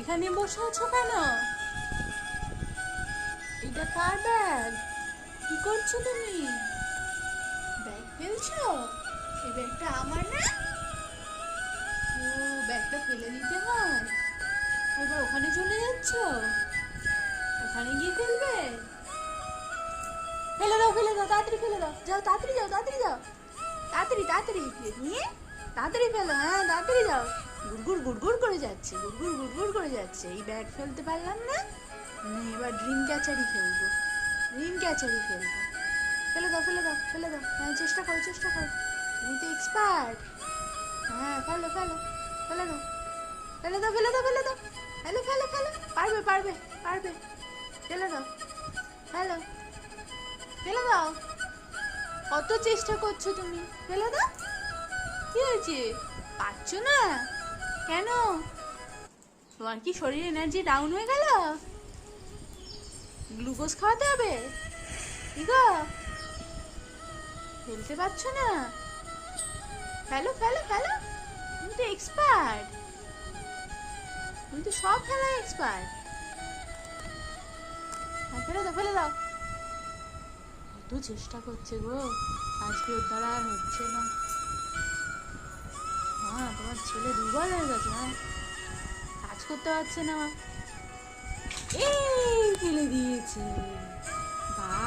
এখানে বসে আছো কেন? এটা কার ব্যাগ? কি করছো তুমি? ব্যাগ ফেলছো? এই ব্যাগটা আমার না? ও, ব্যাগটা ফেলে দিতে হয়। এবার ওখানে চলে যাচ্ছ? ওখানে গিয়ে ফেলবে? ফেলে দাও, তাড়াতাড়ি ফেলে দাও। যাও, তাড়াতাড়ি যাও, তাড়াতাড়ি যাও। তাড়াতাড়ি তাড়াতাড়ি নিয়ে তাড়াতাড়ি ফেলো। হ্যাঁ, তাড়াতাড়ি যাও। গুড়গুড় গুড়গুড় করে যাচ্ছে, গুড়গুড় গুড়গুড় করে যাচ্ছে। এই ব্যাগ ফেলতে পারলাম না। এবার ড্রিম ক্যাচারই ফেলবো। ড্রিম ক্যাচারই ফেলবো। ফেলে দাও, ফেলে দাও, ফেলে দাও। হ্যাঁ, চেষ্টা করো, চেষ্টা করো। তুমি তো এক্সপার্ট। হ্যাঁ, ফেলো ফেলো। ফেলে দাও, ফেলে দাও, ফেলে দাও, ফেলে দাও। ফেলো ফেলো ফেলো। পারবে পারবে পারবে। ফেলে দাও, ফেলো, ফেলে দাও। কত চেষ্টা করছো তুমি? ফেলে দাও। কি হয়েছে? পারছো না কেন? তোমার কি শরীর এনার্জি ডাউন হয়ে গেল? গ্লুকোজ খাওয়াতে হবে? কি গো, ফেলতে পারছো না? ফেলো ফেলো ফেলো। তুমি তো এক্সপার্ট। তুমি তো সব খেলায় এক্সপার্ট। হ্যাঁ, ফেলে দাও, ফেলে দাও। কত চেষ্টা করছে গো, আজকে ওর দ্বারা আর হচ্ছে না। হ্যাঁ, তোমার ছেলে দুর্বল হয়ে গেছে। হ্যাঁ, কাজ করতে পারছে না। এই ফেলে দিয়েছে।